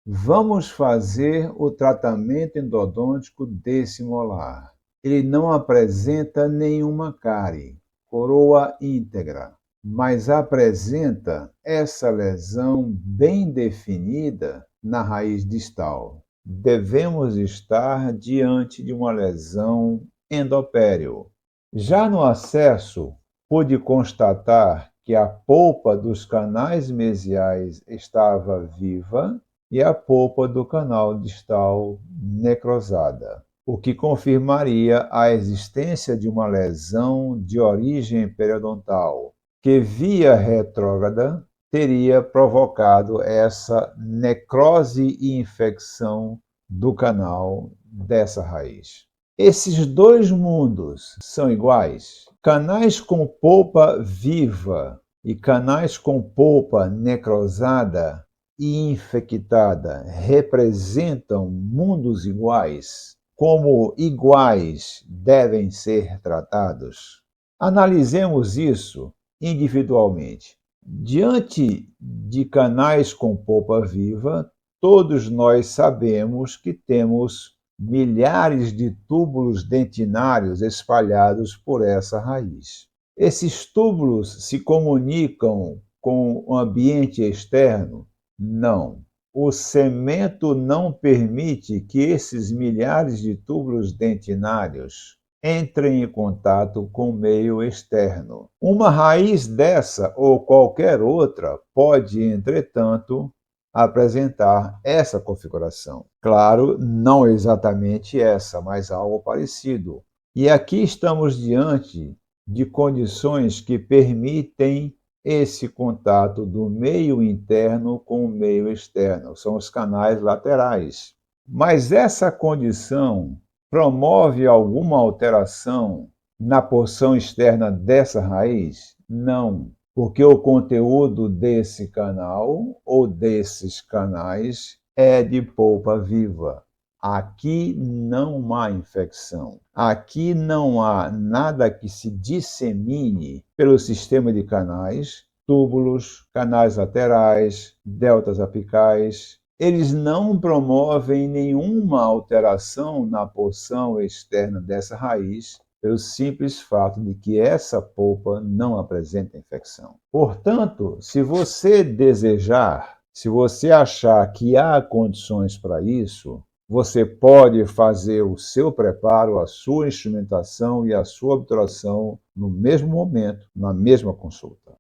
Vamos fazer o tratamento endodôntico desse molar. Ele não apresenta nenhuma cárie, coroa íntegra, mas apresenta essa lesão bem definida na raiz distal. Devemos estar diante de uma lesão endopério. Já no acesso, pude constatar que a polpa dos canais mesiais estava viva e a polpa do canal distal necrosada, o que confirmaria a existência de uma lesão de origem periodontal, que via retrógrada teria provocado essa necrose e infecção do canal dessa raiz. Esses dois mundos são iguais? Canais com polpa viva e canais com polpa necrosada e infectada representam mundos iguais? Como iguais devem ser tratados? Analisemos isso individualmente. Diante de canais com polpa viva, todos nós sabemos que temos milhares de túbulos dentinários espalhados por essa raiz. Esses túbulos se comunicam com o ambiente externo? Não. O cemento não permite que esses milhares de túbulos dentinários entrem em contato com o meio externo. Uma raiz dessa ou qualquer outra pode, entretanto, apresentar essa configuração. Claro, não exatamente essa, mas algo parecido. E aqui estamos diante de condições que permitem esse contato do meio interno com o meio externo, são os canais laterais. Mas essa condição promove alguma alteração na porção externa dessa raiz? Não, porque o conteúdo desse canal ou desses canais é de polpa viva. Aqui não há infecção. Aqui não há nada que se dissemine pelo sistema de canais, túbulos, canais laterais, deltas apicais. Eles não promovem nenhuma alteração na porção externa dessa raiz, pelo simples fato de que essa polpa não apresenta infecção. Portanto, se você desejar, se você achar que há condições para isso, você pode fazer o seu preparo, a sua instrumentação e a sua obturação no mesmo momento, na mesma consulta.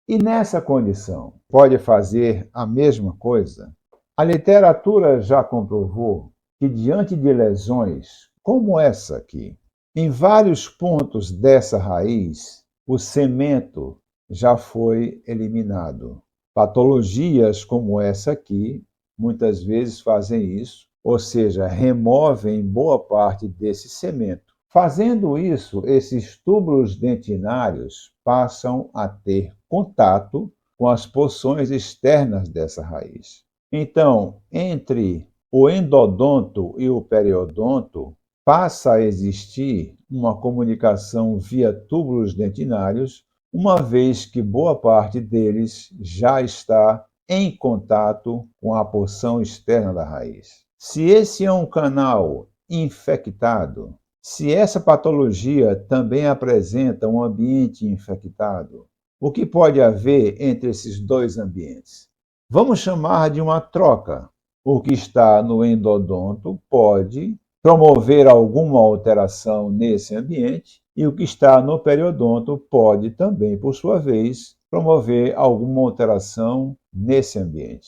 E nessa condição, pode fazer a mesma coisa? A literatura já comprovou que, diante de lesões como essa aqui, em vários pontos dessa raiz, o cemento já foi eliminado. Patologias como essa aqui, muitas vezes fazem isso, ou seja, removem boa parte desse cemento. Fazendo isso, esses túbulos dentinários passam a ter contato com as porções externas dessa raiz. Então, entre o endodonto e o periodonto, passa a existir uma comunicação via túbulos dentinários, uma vez que boa parte deles já está em contato com a porção externa da raiz. Se esse é um canal infectado, se essa patologia também apresenta um ambiente infectado, o que pode haver entre esses dois ambientes? Vamos chamar de uma troca. O que está no endodonto pode promover alguma alteração nesse ambiente e o que está no periodonto pode também, por sua vez, promover alguma alteração nesse ambiente.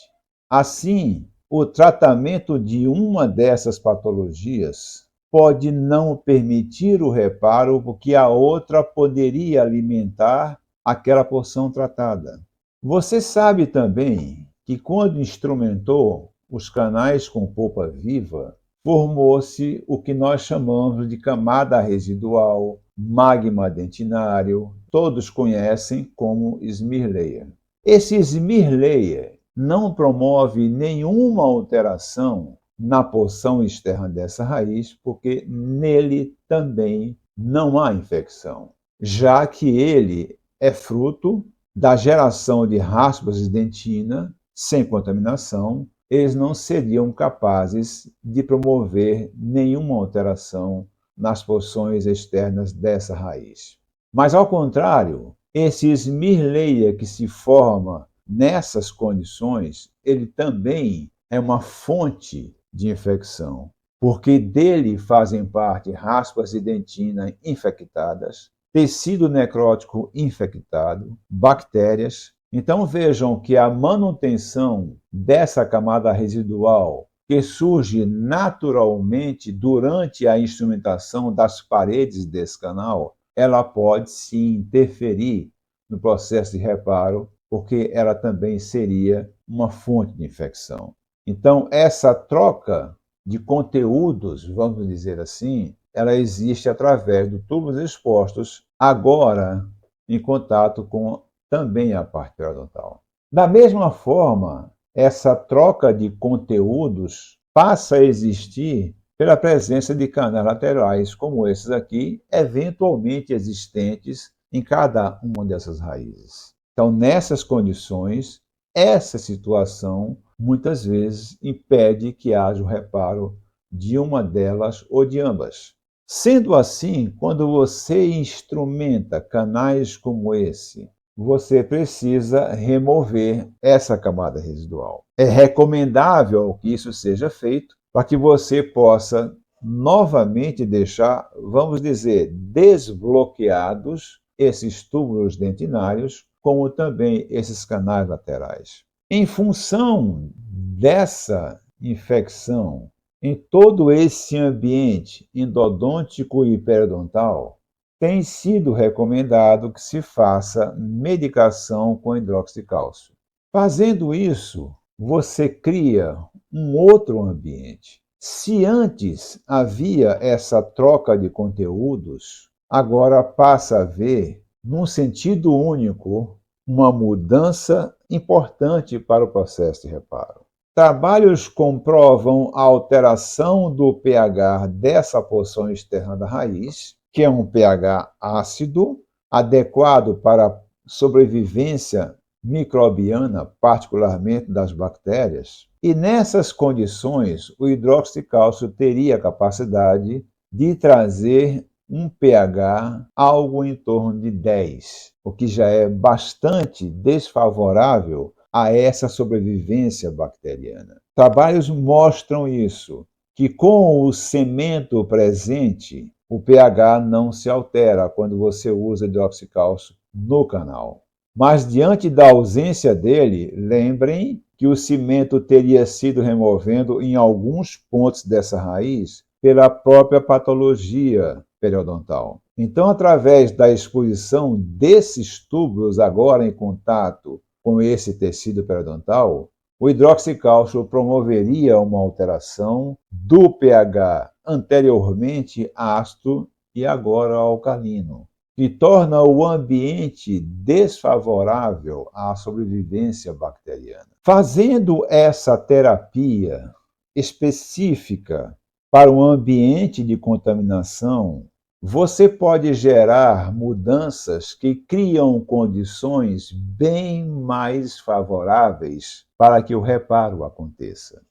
Assim, o tratamento de uma dessas patologias pode não permitir o reparo porque a outra poderia alimentar aquela porção tratada. Você sabe também que quando instrumentou os canais com polpa viva, formou-se o que nós chamamos de camada residual, magma dentinário, todos conhecem como smear layer. Esse smear layer não promove nenhuma alteração na porção externa dessa raiz, porque nele também não há infecção, já que ele é fruto da geração de raspas de dentina sem contaminação, eles não seriam capazes de promover nenhuma alteração nas porções externas dessa raiz. Mas, ao contrário, esse Esmirleia que se forma nessas condições, ele também é uma fonte de infecção, porque dele fazem parte raspas de dentina infectadas, tecido necrótico infectado, bactérias. Então vejam que a manutenção dessa camada residual, que surge naturalmente durante a instrumentação das paredes desse canal, ela pode sim interferir no processo de reparo, porque ela também seria uma fonte de infecção. Então, essa troca de conteúdos, vamos dizer assim, ela existe através dos túbulos expostos, agora em contato com também a parte periodontal. Da mesma forma, essa troca de conteúdos passa a existir pela presença de canais laterais, como esses aqui, eventualmente existentes em cada uma dessas raízes. Então, nessas condições, essa situação muitas vezes impede que haja o reparo de uma delas ou de ambas. Sendo assim, quando você instrumenta canais como esse, você precisa remover essa camada residual. É recomendável que isso seja feito para que você possa novamente deixar, vamos dizer, desbloqueados esses túbulos dentinários, como também esses canais laterais. Em função dessa infecção, em todo esse ambiente endodôntico e periodontal, tem sido recomendado que se faça medicação com hidróxido de cálcio. Fazendo isso, você cria um outro ambiente. Se antes havia essa troca de conteúdos, agora passa a haver, num sentido único, uma mudança importante para o processo de reparo. Trabalhos comprovam a alteração do pH dessa porção externa da raiz, que é um pH ácido, adequado para a sobrevivência microbiana, particularmente das bactérias. E nessas condições, o hidróxido de cálcio teria a capacidade de trazer um pH algo em torno de 10, o que já é bastante desfavorável a essa sobrevivência bacteriana. Trabalhos mostram isso, que com o cemento presente, o pH não se altera quando você usa hidróxido de cálcio no canal. Mas diante da ausência dele, lembrem que o cimento teria sido removendo em alguns pontos dessa raiz pela própria patologia periodontal. Então, através da exposição desses túbulos agora em contato com esse tecido periodontal, o hidróxido de cálcio promoveria uma alteração do pH anteriormente ácido e agora alcalino, que torna o ambiente desfavorável à sobrevivência bacteriana. Fazendo essa terapia específica para um ambiente de contaminação, você pode gerar mudanças que criam condições bem mais favoráveis para que o reparo aconteça.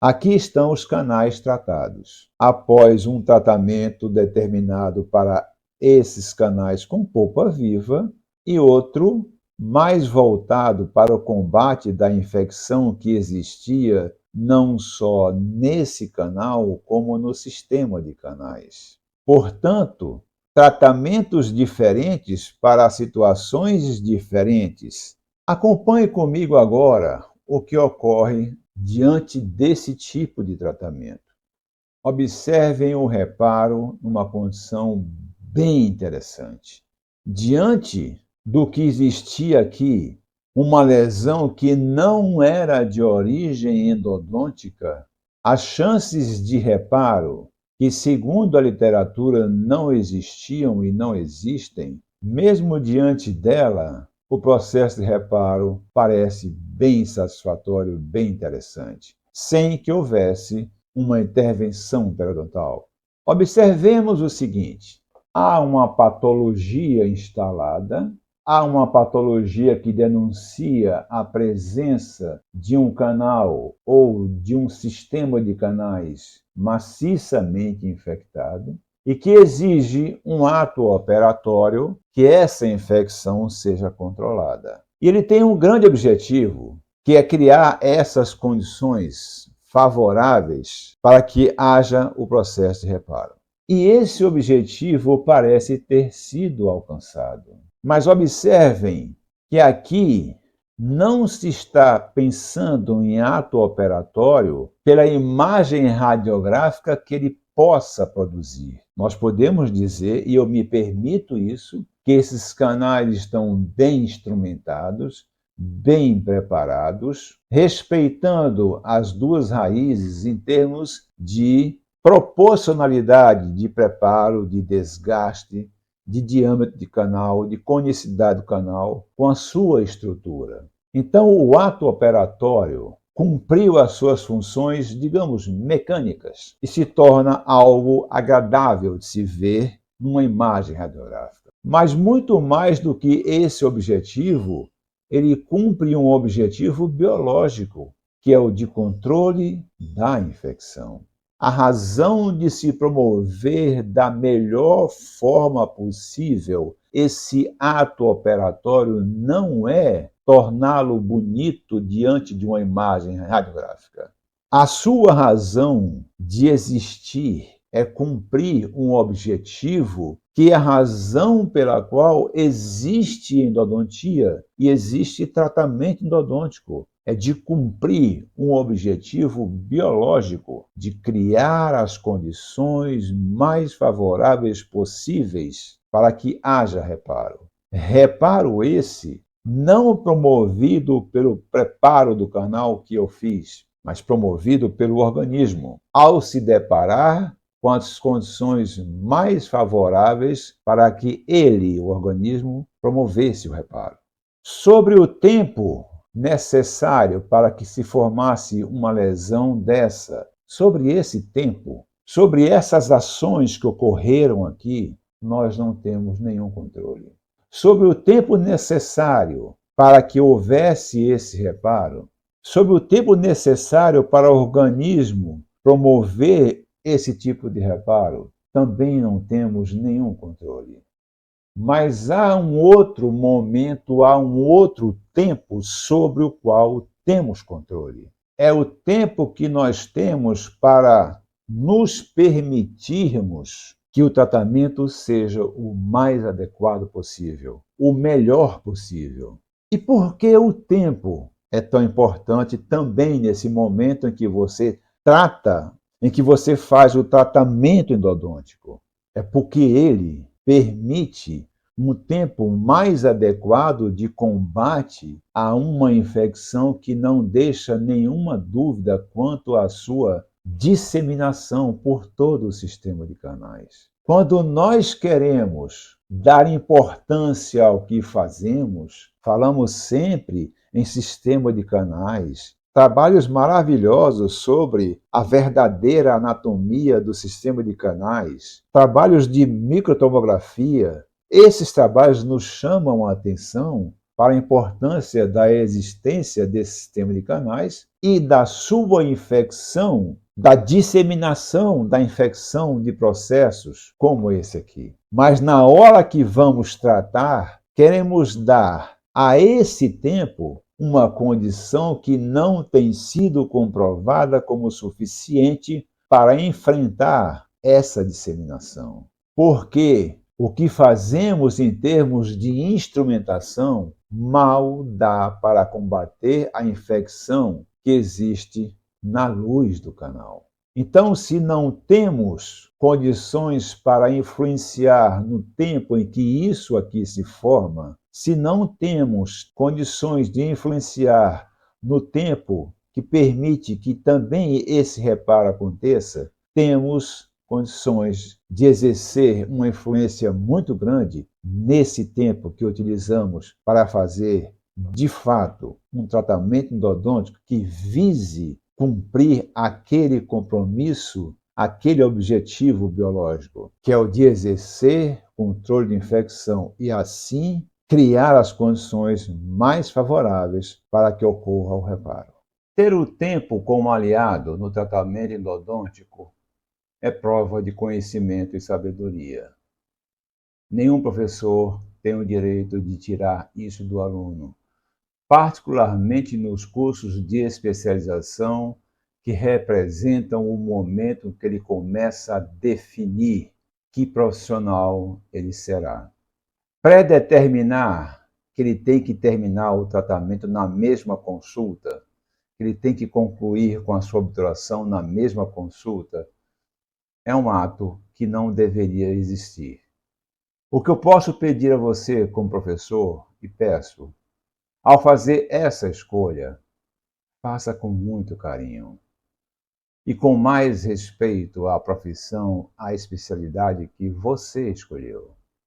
Aqui estão os canais tratados. Após um tratamento determinado para esses canais com polpa viva e outro mais voltado para o combate da infecção que existia não só nesse canal, como no sistema de canais. Portanto, tratamentos diferentes para situações diferentes. Acompanhe comigo agora o que ocorre diante desse tipo de tratamento. Observem o reparo numa condição bem interessante. Diante do que existia aqui, uma lesão que não era de origem endodôntica, as chances de reparo, que segundo a literatura não existiam e não existem, mesmo diante dela, o processo de reparo parece bem satisfatório, bem interessante, sem que houvesse uma intervenção periodontal. Observemos o seguinte: há uma patologia instalada há uma patologia que denuncia a presença de um canal ou de um sistema de canais maciçamente infectado e que exige um ato operatório que essa infecção seja controlada. E ele tem um grande objetivo, que é criar essas condições favoráveis para que haja o processo de reparo. E esse objetivo parece ter sido alcançado. Mas observem que aqui não se está pensando em ato operatório pela imagem radiográfica que ele possa produzir. Nós podemos dizer, e eu me permito isso, que esses canais estão bem instrumentados, bem preparados, respeitando as duas raízes em termos de proporcionalidade de preparo, de desgaste, de diâmetro de canal, de conicidade do canal, com a sua estrutura. Então, o ato operatório cumpriu as suas funções, digamos, mecânicas, e se torna algo agradável de se ver numa imagem radiográfica. Mas muito mais do que esse objetivo, ele cumpre um objetivo biológico, que é o de controle da infecção. A razão de se promover da melhor forma possível esse ato operatório não é torná-lo bonito diante de uma imagem radiográfica. A sua razão de existir é cumprir um objetivo que é a razão pela qual existe endodontia e existe tratamento endodôntico. É de cumprir um objetivo biológico, de criar as condições mais favoráveis possíveis para que haja reparo. Reparo esse não promovido pelo preparo do canal que eu fiz, mas promovido pelo organismo, ao se deparar com as condições mais favoráveis para que ele, o organismo, promovesse o reparo. Sobre o tempo necessário para que se formasse uma lesão dessa, sobre esse tempo, sobre essas ações que ocorreram aqui, nós não temos nenhum controle. Sobre o tempo necessário para que houvesse esse reparo, sobre o tempo necessário para o organismo promover esse tipo de reparo, também não temos nenhum controle. Mas há um outro momento, há um outro tempo sobre o qual temos controle. É o tempo que nós temos para nos permitirmos que o tratamento seja o mais adequado possível, o melhor possível. E por que o tempo é tão importante também nesse momento em que você trata, em que você faz o tratamento endodôntico? É porque ele permite um tempo mais adequado de combate a uma infecção que não deixa nenhuma dúvida quanto à sua disseminação por todo o sistema de canais. Quando nós queremos dar importância ao que fazemos, falamos sempre em sistema de canais, trabalhos maravilhosos sobre a verdadeira anatomia do sistema de canais, trabalhos de microtomografia. Esses trabalhos nos chamam a atenção para a importância da existência desse sistema de canais e da sua infecção, da disseminação da infecção de processos como esse aqui. Mas na hora que vamos tratar, queremos dar a esse tempo uma condição que não tem sido comprovada como suficiente para enfrentar essa disseminação. Porque o que fazemos em termos de instrumentação mal dá para combater a infecção que existe na luz do canal. Então, se não temos condições para influenciar no tempo em que isso aqui se forma, se não temos condições de influenciar no tempo que permite que também esse reparo aconteça, temos condições de exercer uma influência muito grande nesse tempo que utilizamos para fazer, de fato, um tratamento endodôntico que vise cumprir aquele compromisso, aquele objetivo biológico, que é o de exercer controle de infecção e, assim, criar as condições mais favoráveis para que ocorra o reparo. Ter o tempo como aliado no tratamento endodôntico é prova de conhecimento e sabedoria. Nenhum professor tem o direito de tirar isso do aluno, particularmente nos cursos de especialização que representam o momento que ele começa a definir que profissional ele será. Predeterminar que ele tem que terminar o tratamento na mesma consulta, que ele tem que concluir com a sua obturação na mesma consulta, é um ato que não deveria existir. O que eu posso pedir a você, como professor, e peço, ao fazer essa escolha, faça com muito carinho e com mais respeito à profissão, à especialidade que você escolheu.